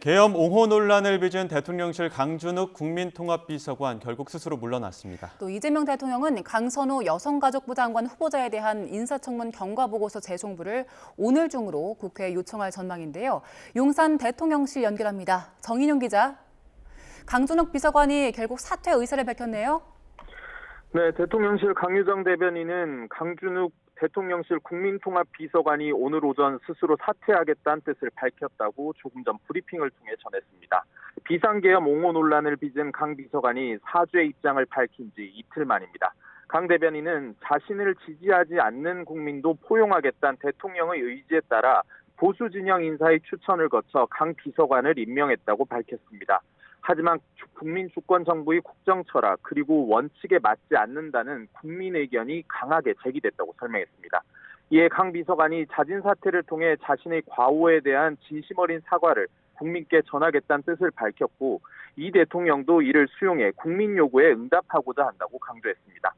계엄 옹호 논란을 빚은 대통령실 강준욱 국민통합비서관 결국 스스로 물러났습니다. 또 이재명 대통령은 강선우 여성가족부 장관 후보자에 대한 인사청문 경과보고서 재송부를 오늘 중으로 국회에 요청할 전망인데요. 용산 대통령실 연결합니다. 정인용 기자. 강준욱 비서관이 결국 사퇴 의사를 밝혔네요. 네, 대통령실 강유정 대변인은 강준욱 대통령실 국민통합비서관이 오늘 오전 스스로 사퇴하겠다는 뜻을 밝혔다고 조금 전 브리핑을 통해 전했습니다. 비상계엄 옹호 논란을 빚은 강 비서관이 사죄 입장을 밝힌 지 이틀 만입니다. 강 대변인은 자신을 지지하지 않는 국민도 포용하겠다는 대통령의 의지에 따라 보수 진영 인사의 추천을 거쳐 강 비서관을 임명했다고 밝혔습니다. 하지만 국민 주권 정부의 국정 철학 그리고 원칙에 맞지 않는다는 국민 의견이 강하게 제기됐다고 설명했습니다. 이에 강 비서관이 자진 사퇴를 통해 자신의 과오에 대한 진심 어린 사과를 국민께 전하겠다는 뜻을 밝혔고 이 대통령도 이를 수용해 국민 요구에 응답하고자 한다고 강조했습니다.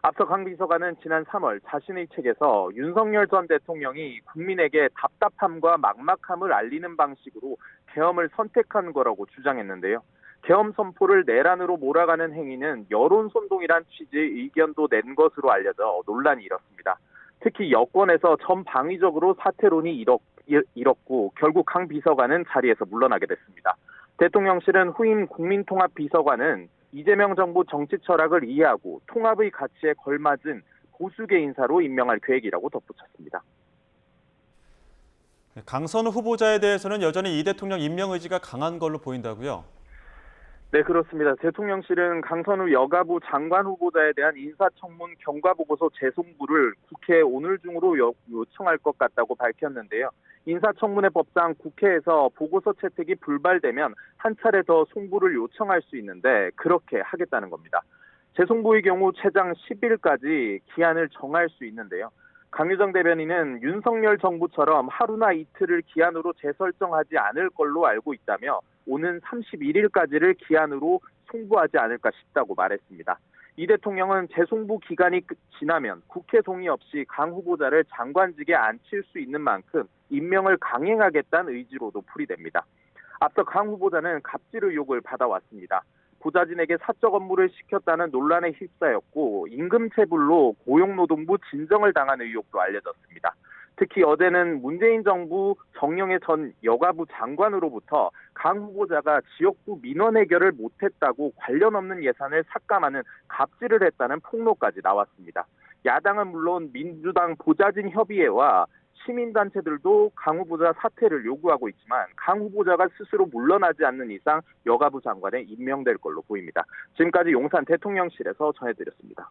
앞서 강 비서관은 지난 3월 자신의 책에서 윤석열 전 대통령이 국민에게 답답함과 막막함을 알리는 방식으로 계엄을 선택한 거라고 주장했는데요. 계엄 선포를 내란으로 몰아가는 행위는 여론 선동이란 취지의 의견도 낸 것으로 알려져 논란이 일었습니다. 특히 여권에서 전방위적으로 사퇴론이 일었고 결국 강 비서관은 자리에서 물러나게 됐습니다. 대통령실은 후임 국민통합비서관은 이재명 정부 정치 철학을 이해하고 통합의 가치에 걸맞은 보수계 인사로 임명할 계획이라고 덧붙였습니다. 강선우 후보자에 대해서는 여전히 이 대통령 임명 의지가 강한 걸로 보인다고요? 네, 그렇습니다. 대통령실은 강선우 여가부 장관 후보자에 대한 인사청문 경과보고서 재송부를 국회에 오늘 중으로 요청할 것 같다고 밝혔는데요. 인사청문회 법상 국회에서 보고서 채택이 불발되면 한 차례 더 송부를 요청할 수 있는데 그렇게 하겠다는 겁니다. 재송부의 경우 최장 10일까지 기한을 정할 수 있는데요. 강유정 대변인은 윤석열 정부처럼 하루나 이틀을 기한으로 재설정하지 않을 걸로 알고 있다며 오는 31일까지를 기한으로 송부하지 않을까 싶다고 말했습니다. 이 대통령은 재송부 기간이 지나면 국회 동의 없이 강 후보자를 장관직에 앉힐 수 있는 만큼 임명을 강행하겠다는 의지로도 풀이됩니다. 앞서 강 후보자는 갑질 의혹을 받아왔습니다. 보좌진에게 사적 업무를 시켰다는 논란에 휩싸였고 임금체불로 고용노동부 진정을 당한 의혹도 알려졌습니다. 특히 어제는 문재인 정부 정영애 전 여가부 장관으로부터 강 후보자가 지역구 민원 해결을 못했다고 관련 없는 예산을 삭감하는 갑질을 했다는 폭로까지 나왔습니다. 야당은 물론 민주당 보좌진 협의회와 시민단체들도 강 후보자 사퇴를 요구하고 있지만 강 후보자가 스스로 물러나지 않는 이상 여가부 장관에 임명될 걸로 보입니다. 지금까지 용산 대통령실에서 전해드렸습니다.